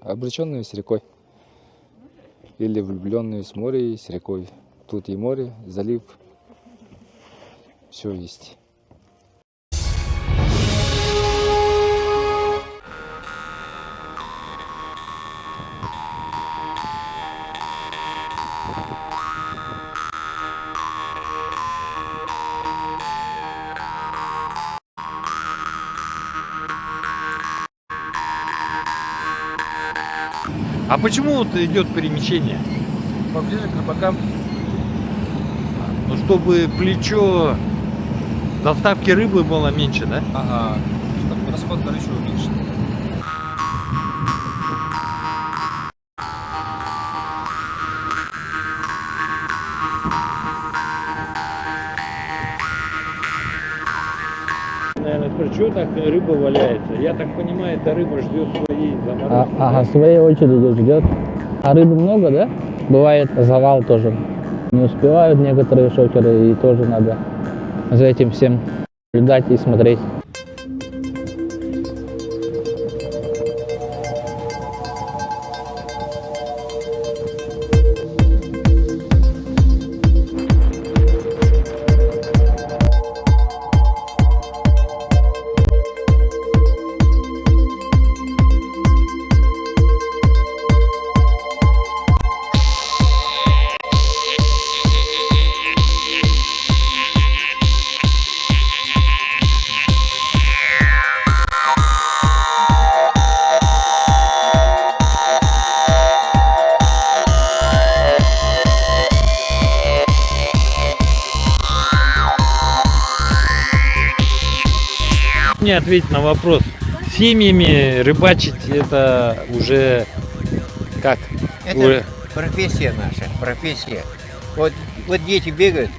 обреченные с рекой. Или влюбленные с моря и с рекой. Тут и море, и залив, все есть. А почему вот идет перемещение? Поближе к рыбакам. Ну, чтобы плечо доставки рыбы было меньше, да? Ага, чтобы расход на речь уменьшить. Наверное, что так рыба валяется? Я так понимаю, эта рыба ждет своей заморозки. Ага, своей очереди ждет. А рыбы много, да? Бывает завал тоже. Не успевают некоторые шокеры, и тоже надо за этим всем наблюдать и смотреть. Мне ответить на вопрос. Семьями рыбачить это уже как? Это Уже... профессия наша, профессия. Вот дети бегают,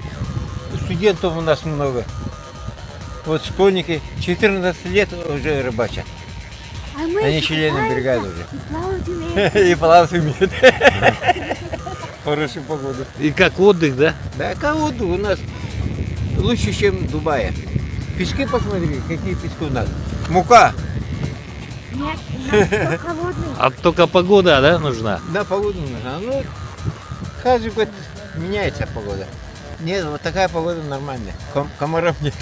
студентов у нас много. Вот школьники 14 лет уже рыбачат. Они члены бригады уже. И плавать умеют. Хорошую погоду. И как отдых, да? Да, кого-то у нас лучше, чем в Дубае. Пески посмотри, какие пески у нас. Мука. Нет, холодный. А только погода, да, нужна? Да, погода нужна. Ну, каждый год меняется погода. Нет, вот такая погода нормальная. Комаров нет.